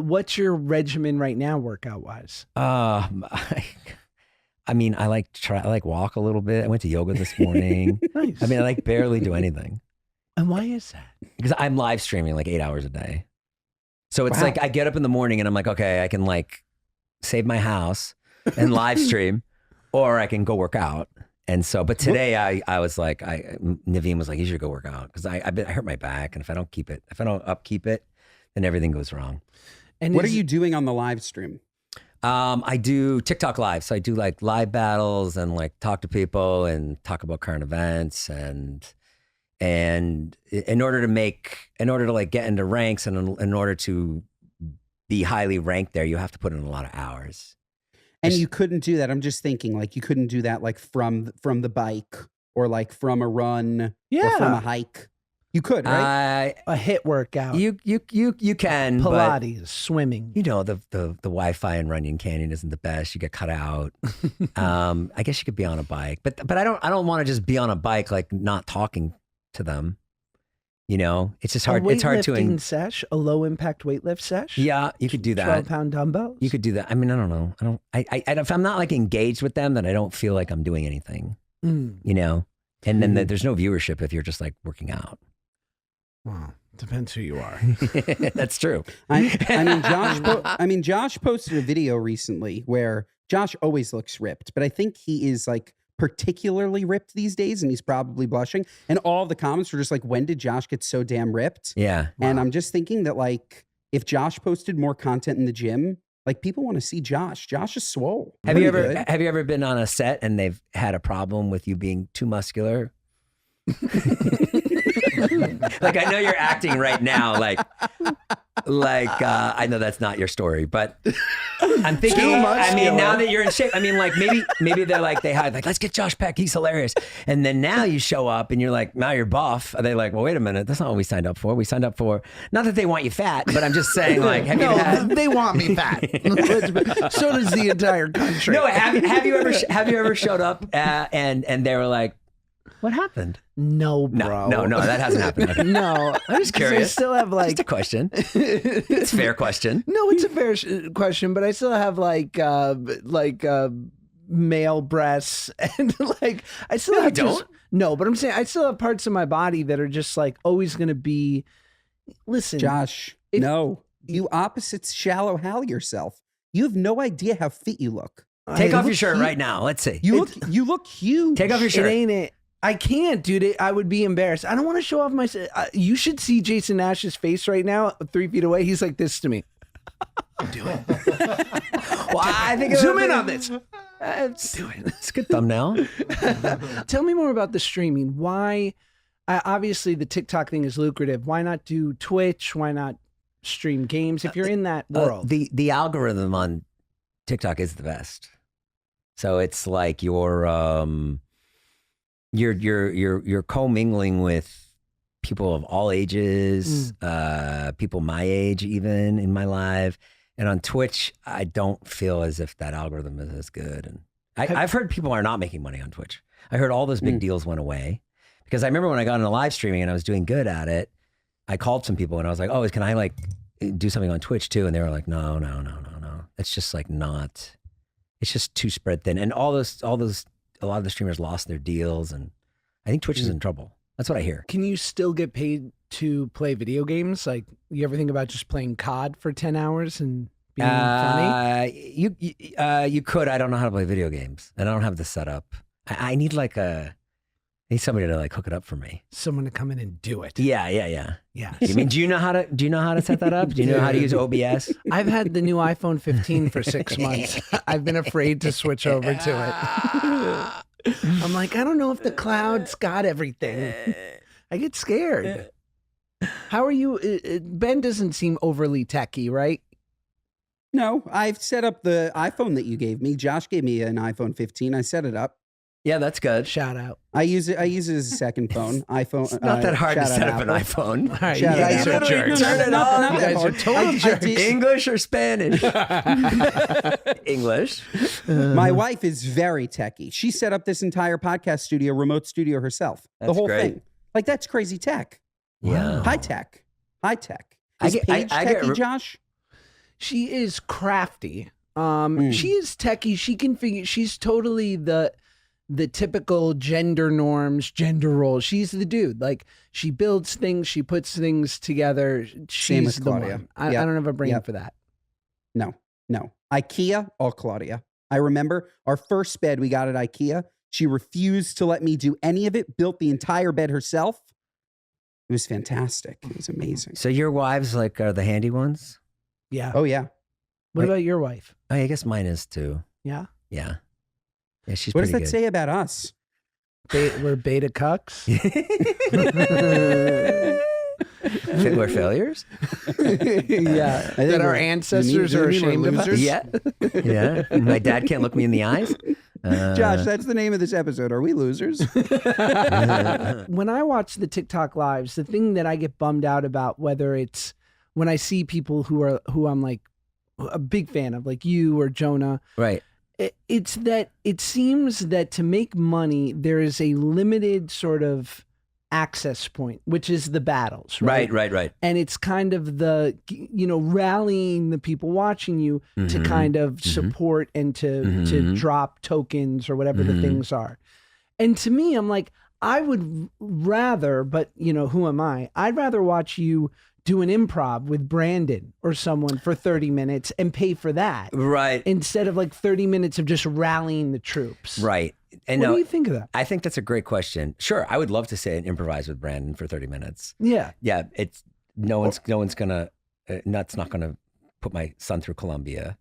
what's your regimen right now, workout wise? I mean, I like walk a little bit. I went to yoga this morning. Nice. I mean, I like barely do anything. And why is that? Because I'm live streaming like 8 hours a day. So it's like I get up in the morning and I'm like, okay, I can like save my house and live stream, or I can go work out. And so, but today I was like, Naveen was like, you should go work out because I hurt my back, and if I don't upkeep it, then everything goes wrong. And what are you doing on the live stream? I do TikTok live. So I do like live battles and like talk to people and talk about current events, and in order to like get into ranks and in order to be highly ranked there, you have to put in a lot of hours. And you couldn't do that. I'm just thinking like you couldn't do that like from the bike or like from a run or from a hike. You could, right? A HIIT workout. You can. Pilates, but, swimming. You know, the Wi-Fi in Runyon Canyon isn't the best. You get cut out. I guess you could be on a bike, but I don't want to just be on a bike like not talking to them. You know, it's just hard. It's hard to. A sesh, a low impact weightlift sesh. Yeah, you could do that. 12-pound dumbbells. You could do that. I mean, I don't know. If I'm not like engaged with them, then I don't feel like I'm doing anything. You know, and then there's no viewership if you're just like working out. Well, depends who you are. That's true. I mean, Josh posted a video recently where Josh always looks ripped, but I think he is like particularly ripped these days, and he's probably blushing. And all the comments were just like, when did Josh get so damn ripped? Yeah. And I'm just thinking that like, if Josh posted more content in the gym, like people want to see Josh. Josh is swole. Have you ever been on a set and they've had a problem with you being too muscular? Like I know you're acting right now, like I know that's not your story, but I'm thinking. I mean, now that you're in shape, I mean, like maybe they're like they had like let's get Josh Peck, he's hilarious, and then now you show up and you're like now you're buff. Are they like, well, wait a minute, that's not what we signed up for. We signed up for not that they want you fat, but I'm just saying like, they want me fat. So does the entire country. No, have you ever showed up and they were like, what happened? No, bro. No, that hasn't happened. Okay. No, I'm just curious. I still have like just a question. It's a fair question. No, it's a fair question, but I still have like male breasts and like I still have. No, but I'm saying I still have parts of my body that are just like always going to be. Listen, Josh. No, you opposites shallow Hal yourself. You have no idea how fit you look. Take off your shirt right now. Let's see. You look huge. Take off your shirt. It ain't it. I can't, dude. I would be embarrassed. I don't want to show off my. You should see Jason Nash's face right now, 3 feet away. He's like this to me. Do it. Well, I think zoom in on this. Do it. It's a good thumbnail. Tell me more about the streaming. Why? Obviously, the TikTok thing is lucrative. Why not do Twitch? Why not stream games if you're in that world? The algorithm on TikTok is the best. So it's like you're commingling with people of all ages, people my age, even in my live. And on Twitch, I don't feel as if that algorithm is as good. And I've heard people are not making money on Twitch. I heard all those big deals went away because I remember when I got into live streaming and I was doing good at it, I called some people and I was like, oh, can I like do something on Twitch too? And they were like, no. It's just like not, it's just too spread thin. And a lot of the streamers lost their deals, and I think Twitch is in trouble. That's what I hear. Can you still get paid to play video games? Like, you ever think about just playing COD for 10 hours and being funny? You could. I don't know how to play video games, and I don't have the setup. I need somebody to like hook it up for me. Someone to come in and do it. Yeah. You mean, do you know how to set that up? Do you know how to use OBS? I've had the new iPhone 15 for 6 months. I've been afraid to switch over to it. I'm like, I don't know if the cloud's got everything. I get scared. How are you? Ben doesn't seem overly techie, right? No, I've set up the iPhone that you gave me. Josh gave me an iPhone 15. I set it up. Yeah, that's good. Shout out. I use it as a second phone. iPhone. It's not that hard to set up an iPhone. All right, you guys are jerks. Turn it on. You guys are total jerks. English or Spanish? English. My wife is very techie. She set up this entire podcast studio, remote studio herself. The whole thing. Like, that's crazy tech. Yeah. High tech. Is Paige techie, Josh? She is crafty. She is techie. She can figure. She's totally the typical gender norms, gender roles. She's the dude. Like, she builds things. She puts things together. Same She's with the Claudia. one. I Yep. don't have a brain Yep. for that. No. IKEA, all Claudia. I remember our first bed we got at IKEA. She refused to let me do any of it, built the entire bed herself. It was fantastic. It was amazing. So your wives like are the handy ones? Yeah. Oh, yeah. What about your wife? Oh, I guess mine is too. Yeah. Yeah. Yeah, she's What does pretty that good. say about us? We're beta cucks. We're failures? Yeah. think That our we're- ancestors are you mean we're ashamed of us. losers? Yeah. Yeah. My dad can't look me in the eyes. Josh, that's the name of this episode. Are we losers? When I watch the TikTok lives, the thing that I get bummed out about, whether it's when I see people who I'm like a big fan of, like you or Jonah, Right. it's that it seems that to make money, there is a limited sort of access point, which is the battles, right? Right. And it's kind of the, rallying the people watching you to kind of support and to drop tokens or whatever the things are. And to me, I'm like, I would rather, but who am I? I'd rather watch you do an improv with Brandon or someone for 30 minutes and pay for that. Right. Instead of like 30 minutes of just rallying the troops. Right. And What no, do you think of that? I think that's a great question. Sure, I would love to sit and improvise with Brandon for 30 minutes. Yeah. Yeah, it's no one's gonna that's not gonna put my son through Columbia.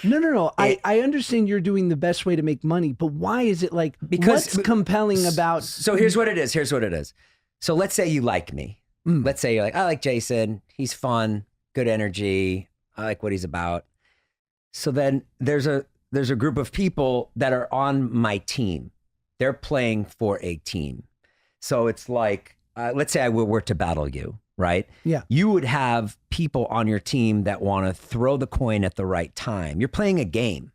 No. I understand you're doing the best way to make money, but why is it like, Because- what's compelling about? So here's what it is. So let's say you like me. Let's say you're like, I like Jason. He's fun, good energy. I like what he's about. So then there's a group of people that are on my team. They're playing for a team. So it's like, let's say I were to battle you, right? Yeah. You would have people on your team that want to throw the coin at the right time. You're playing a game.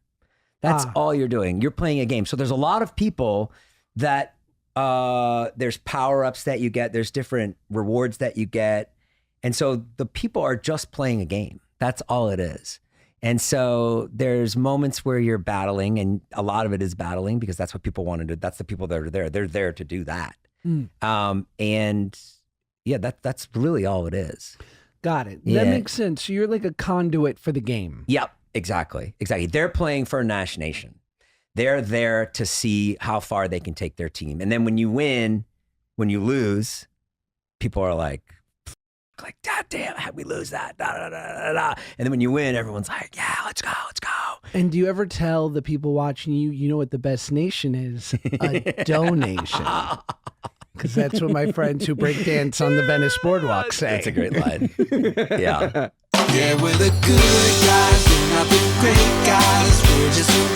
That's all you're doing. You're playing a game. So there's a lot of people that there's power-ups that you get. There's different rewards that you get. And so the people are just playing a game. That's all it is. And so there's moments where you're battling, and a lot of it is battling because that's what people want to do. That's the people that are there. They're there to do that. And yeah, that's really all it is. Got it. Yeah. That makes sense. So you're like a conduit for the game. Yep, exactly. They're playing for Nash Nation. They're there to see how far they can take their team. And then when you win, when you lose, people are like, God damn, how'd we lose that? Da, da, da, da, da. And then when you win, everyone's like, yeah, let's go. And do you ever tell the people watching you know what the best nation is? A donation. Because that's what my friends who break dance on the Venice Boardwalk say. That's a great line. Yeah. Yeah, we're the good guys, we're not the great guys, we're just